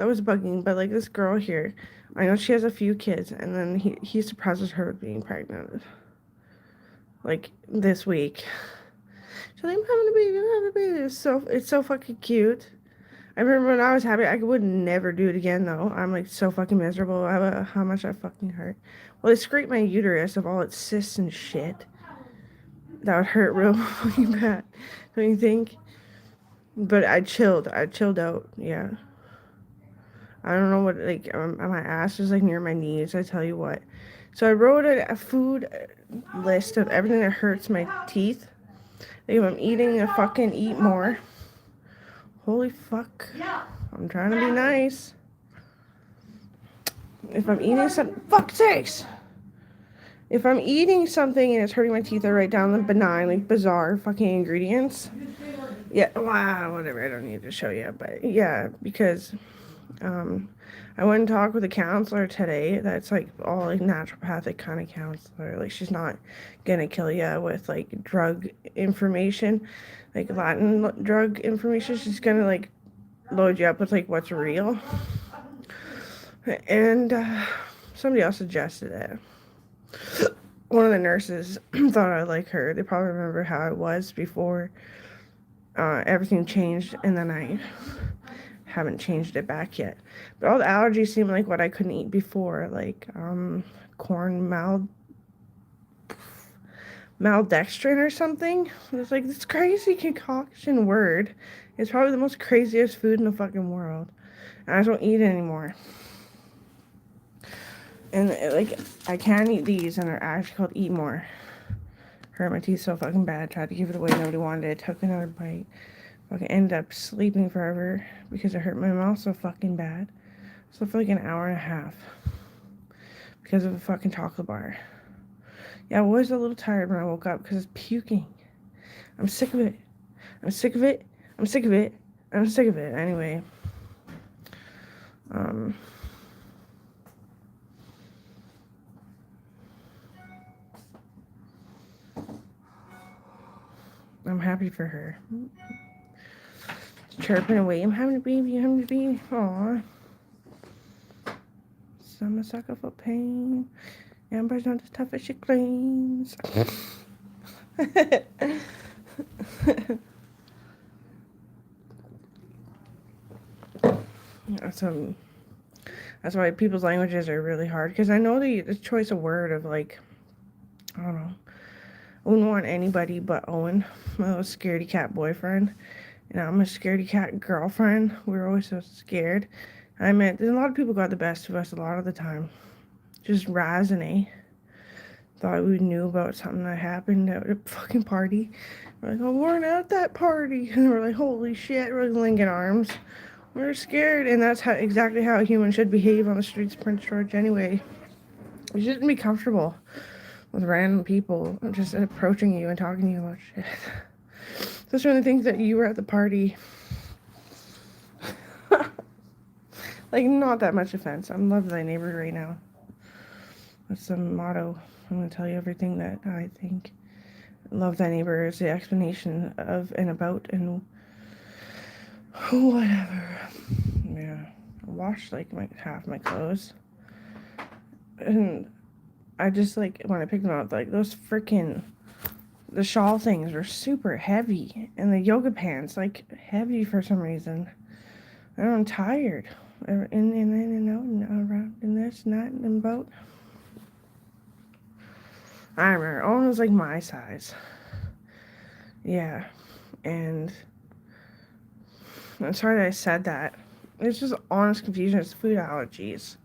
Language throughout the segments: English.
that was bugging, but like this girl here, I know she has a few kids, and then he surprises her with being pregnant, like this week. She's like, I'm having a baby, I'm having a baby. It's so fucking cute. I remember when I was happy, I would never do it again though. I'm like so fucking miserable about how much I fucking hurt. Well, they scraped my uterus of all its cysts and shit. That would hurt real fucking bad, don't you think? But I chilled. I chilled out. Yeah. I don't know what, like, my ass is like near my knees. I tell you what. So I wrote a food list of everything that hurts my teeth. Like if I'm eating a fucking eat more. Holy fuck. I'm trying to be nice. If I'm eating some, fuck sakes. If I'm eating something and it's hurting my teeth, I write down the benign, like bizarre fucking ingredients. Yeah, wow, whatever. I don't need to show you, but yeah, because I went and talked with a counselor today. That's like all like naturopathic kind of counselor. Like she's not gonna kill you with like drug information, like Latin drug information. She's gonna like load you up with like what's real. And somebody else suggested it. One of the nurses thought I like her. They probably remember how I was before everything changed, and then I haven't changed it back yet. But all the allergies seem like what I couldn't eat before, like corn maltodextrin or something. It's like this crazy concoction word. It's probably the most craziest food in the fucking world. And I don't eat it anymore. And like I can't eat these, and they're actually called Eat More. Hurt my teeth so fucking bad. Tried to give it away. Nobody wanted it. Took another bite. Fucking ended up sleeping forever because it hurt my mouth so fucking bad. So for like an hour and a half because of a fucking chocolate bar. Yeah, I was a little tired when I woke up because it's puking. I'm sick of it. I'm sick of it. I'm sick of it. I'm sick of it. Anyway. I'm happy for her. Chirping away. I'm having a baby. I'm having a baby. Aww. Some a sucker for pain. Amber's not as tough as she claims. So that's why people's languages are really hard. Because I know the choice of word of like, I don't know. I wouldn't want anybody but Owen, my little scaredy cat boyfriend. And I'm a scaredy cat girlfriend. We were always so scared. I mean, there's a lot of people got the best of us a lot of the time. Just Raz and A. Thought we knew about something that happened at a fucking party. We're like, oh, we weren't at that party. And we're like, holy shit, we're like linking arms. We're scared. And that's exactly how a human should behave on the streets of Prince George anyway. You shouldn't be comfortable with random people just approaching you and talking to you about shit. Those are the things that you were at the party. Like, not that much offense. I'm love thy neighbor right now. That's the motto. I'm going to tell you everything that I think. Love thy neighbor is the explanation of and about and whatever. Yeah. I washed like half my clothes. And I just like, when I picked them up, like those freaking, the shawl things were super heavy. And the yoga pants, like heavy for some reason. I don't know, I'm tired. In and out and around in this, not in boat. I remember Owen was like my size. Yeah. And I'm sorry that I said that. It's just honest confusion. It's food allergies.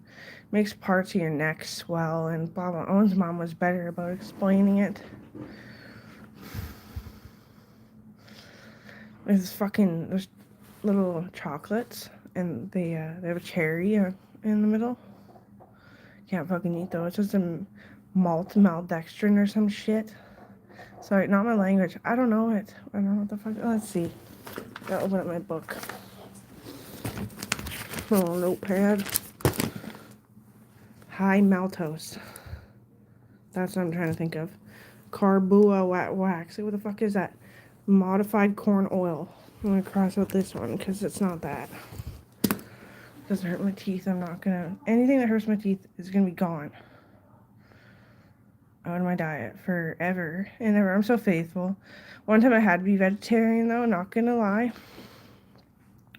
Makes parts of your neck swell and blah blah. Owen's mom was better about explaining it. There's little chocolates and they have a cherry in the middle. Can't fucking eat those. It's just a maltodextrin or some shit. Sorry, not my language. I don't know it. I don't know what the fuck. Let's see. Gotta open up my book. Little notepad. High maltose. That's what I'm trying to think of. Carbua wax. What the fuck is that? Modified corn oil. I'm gonna cross out this one because it's not that. Doesn't hurt my teeth. Anything that hurts my teeth is gonna be gone out of my diet forever and ever. I'm so faithful. One time I had to be vegetarian though, not gonna lie.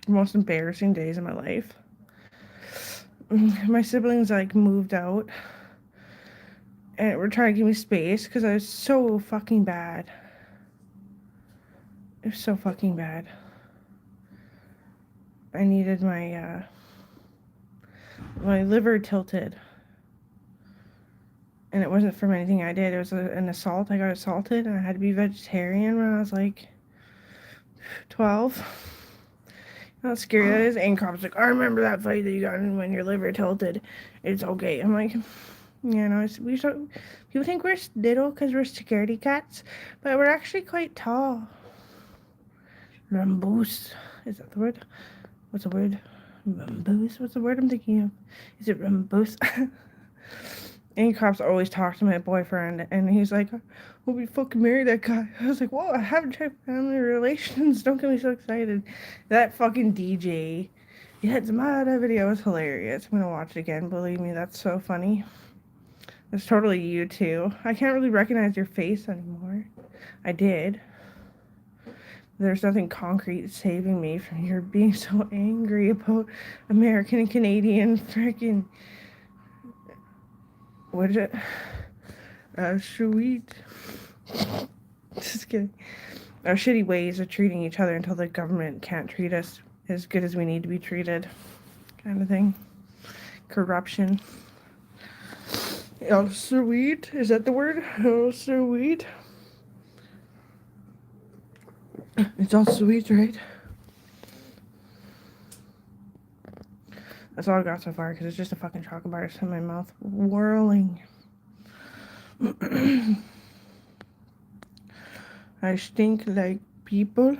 The most embarrassing days of my life. My siblings like moved out and were trying to give me space because I was so fucking bad. It was so fucking bad. I needed my liver tilted. And it wasn't from anything I did. It was an assault. I got assaulted and I had to be vegetarian when I was like 12. How scary that is. And cops like, I remember that fight that you got in when your liver tilted. It's okay. I'm like, yeah, no, people think we're little because we're security cats, but we're actually quite tall. Rambus. Is that the word? What's the word? Rambus? What's the word I'm thinking of? Is it rambus? And cops always talk to my boyfriend, and he's like, we'll be fucking marry that guy. I was like, whoa, I haven't checked family relations. Don't get me so excited. That fucking DJ. Yeah, it's my video was hilarious. I'm gonna watch it again. Believe me, that's so funny. It's totally you too. I can't really recognize your face anymore. I did. There's nothing concrete saving me from your being so angry about American and Canadian freaking... What is it? Sweet. Just kidding. Our shitty ways of treating each other until the government can't treat us as good as we need to be treated. Kind of thing. Corruption. Oh, sweet. Is that the word? Oh, sweet. It's all sweet, right? That's all I got so far, because it's just a fucking chocolate bar in my mouth. Whirling. I stink like people.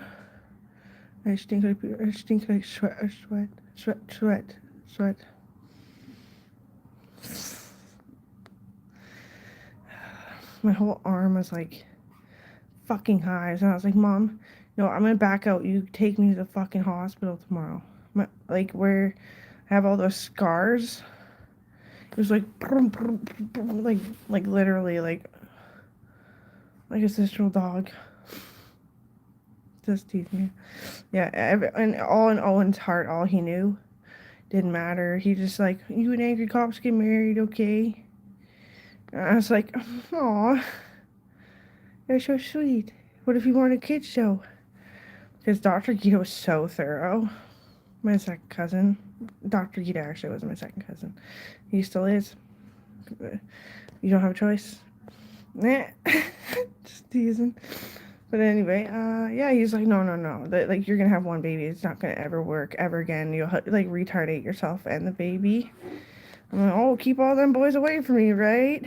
I stink like people. I stink like sweat. My whole arm was like fucking hives, and I was like, Mom, no, I'm gonna back out. You take me to the fucking hospital tomorrow. Like where I have all those scars. It was like literally like a sister dog. Just teasing you. Yeah, and all in Owen's heart, all he knew didn't matter. He just like, you and angry cops get married, okay? And I was like, aw, they're so sweet. What if you want a kid show? Because Dr. Gita was so thorough. My second cousin. Dr. Gita actually was my second cousin. He still is. You don't have a choice. Nah. Just teasing. But anyway, yeah, he's like, no. Like, you're gonna have one baby. It's not gonna ever work ever again. You'll, like, retardate yourself and the baby. I'm like, oh, keep all them boys away from me, right?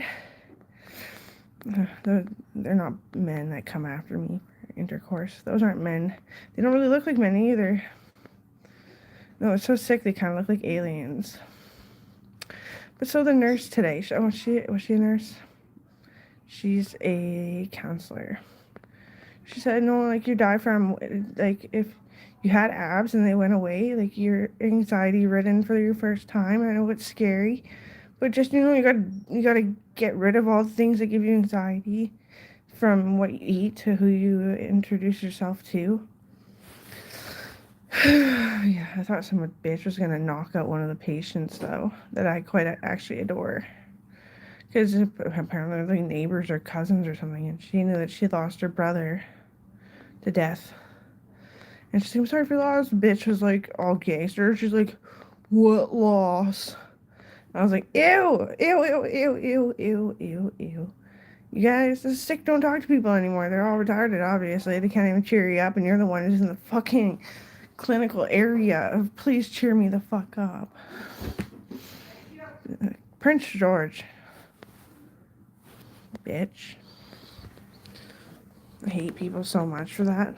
They're not men that come after me for intercourse. Those aren't men. They don't really look like men either. No, it's so sick. They kind of look like aliens. But so the nurse today, was she a nurse? She's a counselor. She said, no, like, you die from, like, if you had abs and they went away, like, you're anxiety ridden for your first time. I know it's scary, but just, you gotta get rid of all the things that give you anxiety, from what you eat to who you introduce yourself to. Yeah, I thought some bitch was gonna knock out one of the patients, though, that I quite actually adore. Because apparently they're neighbors or cousins or something, and she knew that she lost her brother to death. And she's like, I'm sorry for your loss. The bitch was like all gangster. She's like, what loss? I was like, ew. You guys, the sick don't talk to people anymore. They're all retarded, obviously. They can't even cheer you up, and you're the one who's in the fucking clinical area of please cheer me the fuck up. Prince George. Bitch. I hate people so much for that.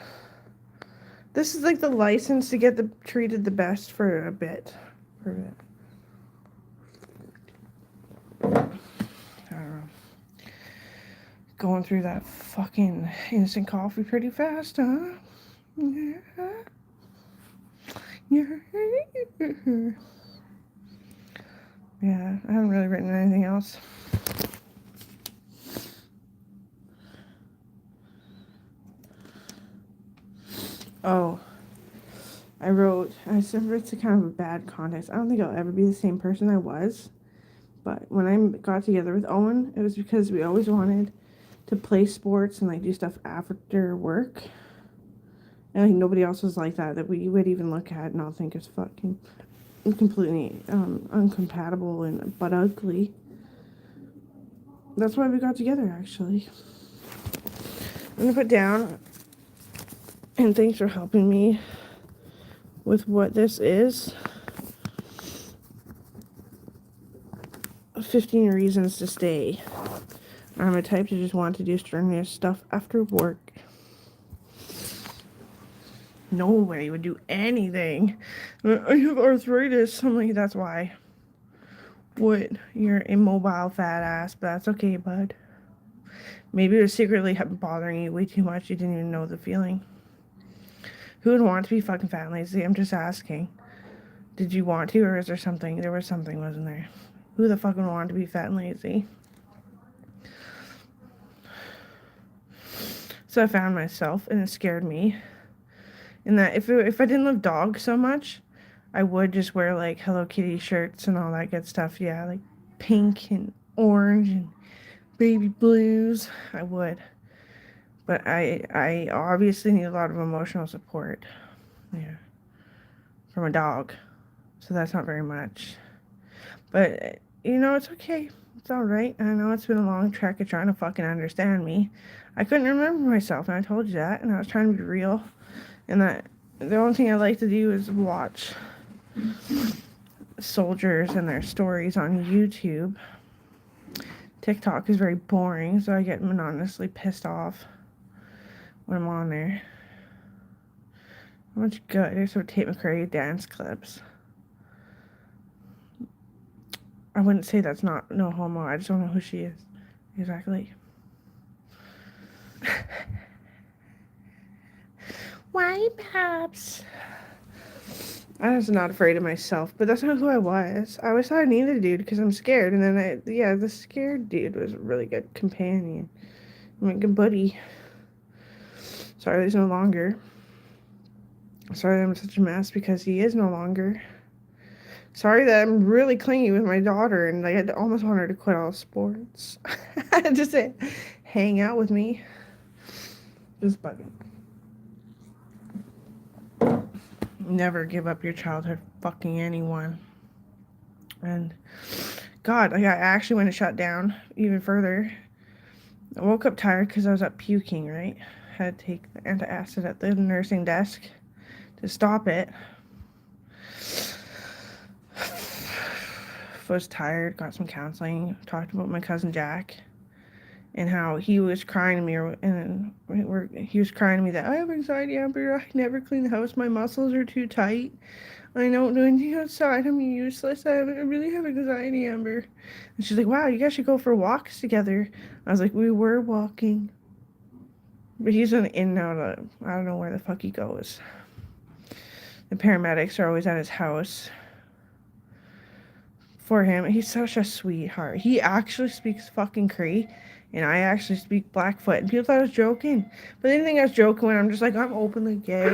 This is like the license to get treated the best for a bit. I don't know. Going through that fucking instant coffee pretty fast, huh? Yeah. Yeah, I haven't really written anything else. Oh, I said it's a kind of a bad context. I don't think I'll ever be the same person I was. But when I got together with Owen, it was because we always wanted to play sports and like do stuff after work. And like nobody else was like that we would even look at and not think is fucking completely uncompatible and but ugly. That's why we got together actually. I'm gonna put down, and thanks for helping me with what this is. 15 reasons to stay. I'm a type to just want to do strenuous stuff after work. Nobody would do anything. I have arthritis. I'm like, that's why. What? You're immobile fat ass, but that's okay, bud. Maybe it was secretly bothering you way too much. You didn't even know the feeling. Who would want to be fucking fat and lazy? I'm just asking. Did you want to, or is there something? There was something, wasn't there? Who the fuck would want to be fat and lazy? So I found myself, and it scared me. In that, if I didn't love dogs so much, I would just wear like Hello Kitty shirts and all that good stuff. Yeah, like pink and orange and baby blues. I would. But I obviously need a lot of emotional support. Yeah. From a dog. So that's not very much. But, it's okay. It's alright. I know it's been a long trek of trying to fucking understand me. I couldn't remember myself, and I told you that, and I was trying to be real. And that the only thing I like to do is watch soldiers and their stories on YouTube. TikTok is very boring, so I get monotonously pissed off when I'm on there. How much good? There's some Tate McRae dance clips. I wouldn't say that's not no homo. I just don't know who she is. Exactly. Why, Babs? I was not afraid of myself, but that's not who I was. I always thought I needed a dude because I'm scared, and then the scared dude was a really good companion. I'm a good buddy. Sorry, he's no longer. Sorry that I'm such a mess because he is no longer. Sorry that I'm really clingy with my daughter, and I almost want her to quit all sports. Just say, hang out with me. Just bugging. Never give up your childhood fucking anyone. And God, I actually went to shut down even further. I woke up tired because I was up puking, right? Had to take the antacid at the nursing desk to stop it. Was tired, got some counseling, talked about my cousin Jack and how he was crying to me, he was crying to me that I have anxiety, Amber. I never clean the house. My muscles are too tight. I don't do anything outside. I'm useless. I really have anxiety, Amber. And she's like, wow, you guys should go for walks together. I was like, we were walking. But he's in and out of, I don't know where the fuck he goes. The paramedics are always at his house for him. He's such a sweetheart. He actually speaks fucking Cree, and I actually speak Blackfoot. And people thought I was joking. But they didn't think I was joking when I'm just like, I'm openly gay.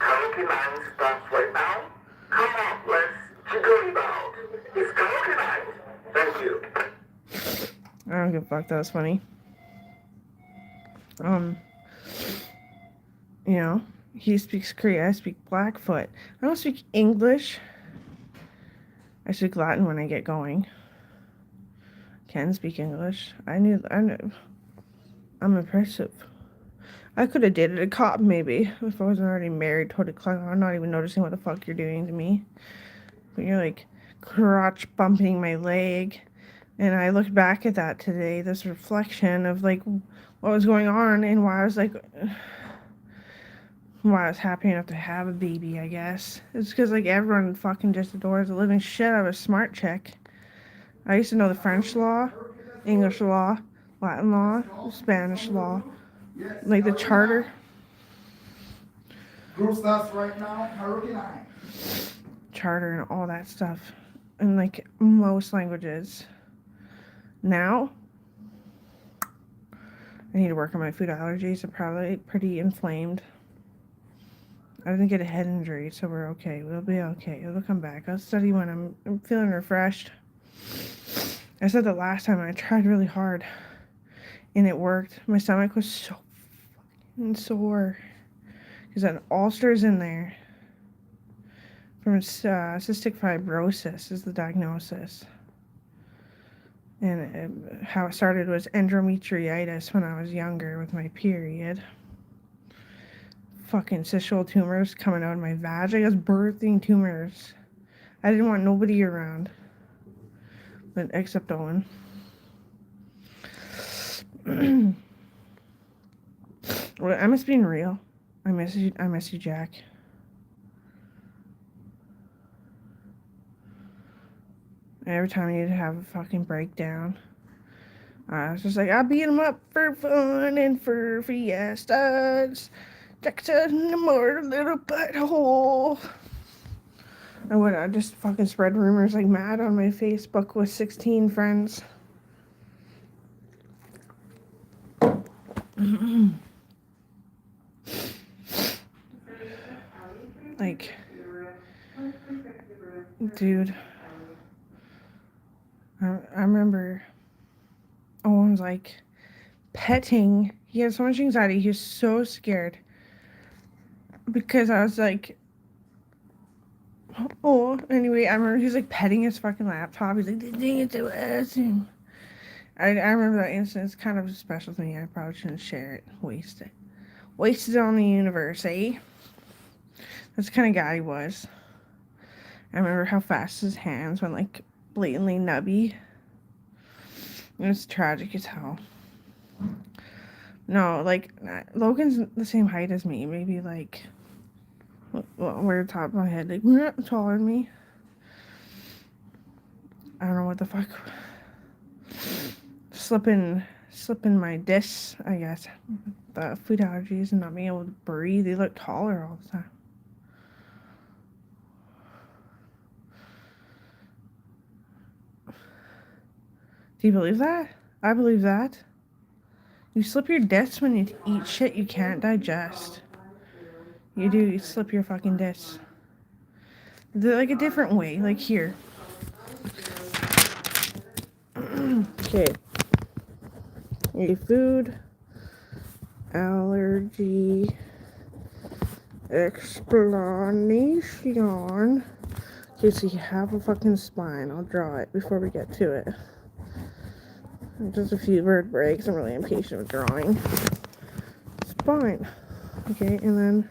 Karaoke night starts right now. Come on, let's jiggle it out. It's karaoke night. Thank you. I don't give a fuck. That was funny. He speaks Cree. I speak Blackfoot. I don't speak English. I speak Latin when I get going. Can speak English. I know. I'm impressive. I could have dated a cop, maybe, if I wasn't already married to a Klingon, not even noticing what the fuck you're doing to me. But you're, like, crotch bumping my leg. And I looked back at that today, this reflection of, like, what was going on and why I was, like, why I was happy enough to have a baby, I guess. It's because, like, everyone fucking just adores the living shit out of a smart chick. I used to know the French law, English law, Latin law, Spanish law, like the charter. Group starts right now. Karaoke night. Charter and all that stuff. in like most languages. Now, I need to work on my food allergies. I'm probably pretty inflamed. I didn't get a head injury, so we're okay. We'll be okay. It'll come back. I'll study when I'm feeling refreshed. I said the last time I tried really hard, and it worked. My stomach was so fucking sore because an ulcer's in there from cystic fibrosis is the diagnosis. And how it started was endometriitis when I was younger with my period. Fucking cystial tumors coming out of my vag. I was birthing tumors. I didn't want nobody around, but except Owen. Well, I miss being real. I miss you, Jack. Every time you'd have a fucking breakdown, I was just like, I'll beat him up for fun and for fiestas. Jackson, more little butthole. I just fucking spread rumors like mad on my Facebook with 16 friends. Like, dude, I remember Owen's like petting. He had so much anxiety. He was so scared because I was like, oh, anyway, I remember he was like petting his fucking laptop. He's like, dang it to us. I remember that incident. It's kind of special to me. I probably shouldn't share it. Waste it. Wasted on the universe, eh? That's the kind of guy he was. I remember how fast his hands went like blatantly nubby. It was tragic as hell. No, like, Logan's the same height as me. Maybe like, where the top of my head, like, taller than me. I don't know what the fuck. Slipping my discs, I guess. The food allergies and not being able to breathe. They look taller all the time. Do you believe that? I believe that. You slip your discs when you eat shit you can't digest. You do. You slip your fucking discs. They're like a different way. Like here. Okay. A food allergy explanation. Okay, so you have a fucking spine. I'll draw it before we get to it. Just a few word breaks. I'm really impatient with drawing. Spine. Okay, and then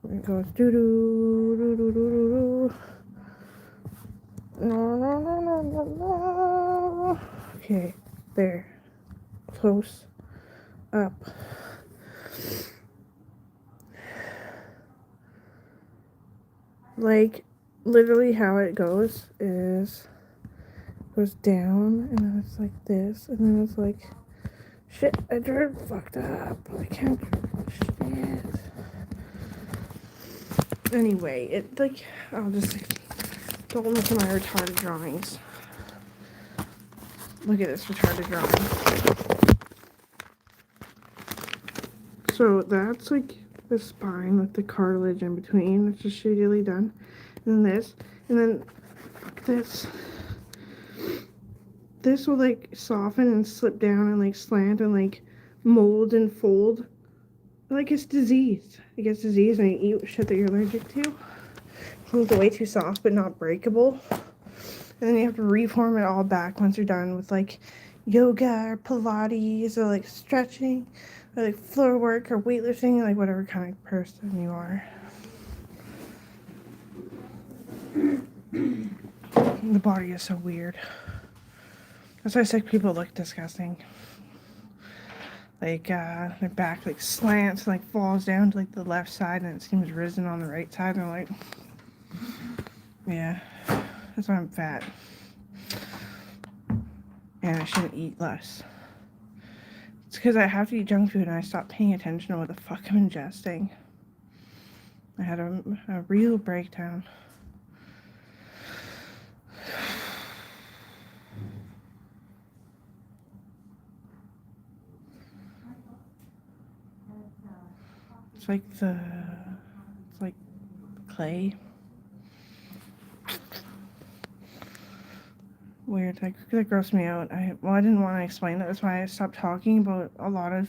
it goes doo doo doo doo doo doo. No, no, no, no, no, no. Okay, there. Close up. Like, literally how it goes is goes down and then it's like this and then it's like shit, I drew fucked up. I can't draw shit. Anyway, it like I'll just don't look at my retarded drawings. Look at this retarded drawing. So that's like the spine with the cartilage in between. It's just shadily done. And then this. And then this. This will like soften and slip down and like slant and like mold and fold. Like it's diseased. It gets diseased and you eat shit that you're allergic to. It's way too soft but not breakable. And then you have to reform it all back once you're done with like yoga or Pilates or like stretching or like floor work or weightlifting, like whatever kind of person you are. The body is so weird. That's why sick people look disgusting. Like their back like slants and like falls down to like the left side and it seems risen on the right side and I'm like, yeah, that's why I'm fat. And I shouldn't eat less. It's because I have to eat junk food and I stopped paying attention to what the fuck I'm ingesting. I had a real breakdown. It's like clay. Weird. That grossed me out. I didn't want to explain that. That's why I stopped talking about a lot of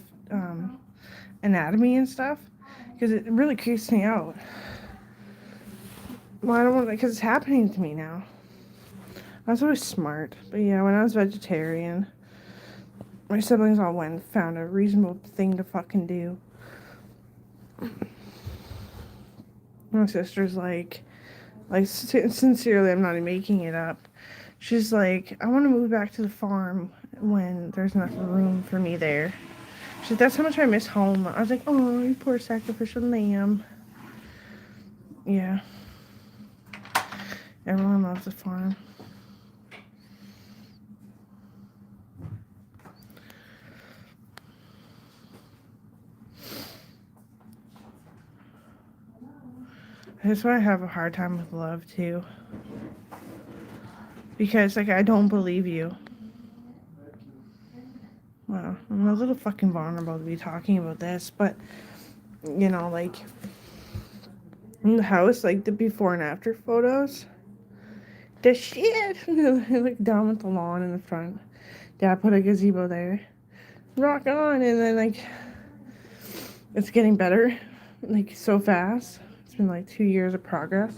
anatomy and stuff, because it really creeps me out. Well, I don't want, because it's happening to me now. I was always smart, but yeah, when I was vegetarian, my siblings all went and found a reasonable thing to fucking do. My sister's like sincerely, I'm not even making it up. She's like, I want to move back to the farm when there's enough room for me there. She's like, that's how much I miss home. I was like, oh, you poor sacrificial lamb. Yeah. Everyone loves the farm. That's why I have a hard time with love, too. Because, like, I don't believe you. Well, I'm a little fucking vulnerable to be talking about this, but, you know, like, in the house, like, the before and after photos, the shit! Like, down with the lawn in the front. Dad put a gazebo there. Rock on! And then, like, it's getting better, like, so fast. It's been, like, 2 years of progress.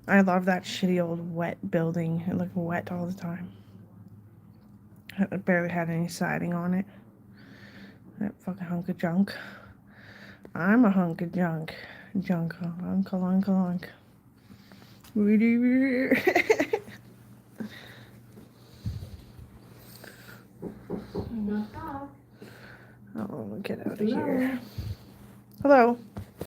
I love that shitty old wet building. It looked wet all the time. It barely had any siding on it. That fucking hunk of junk. I'm a hunk of junk. Junk. Uncle. Oh, get out of here. Hello.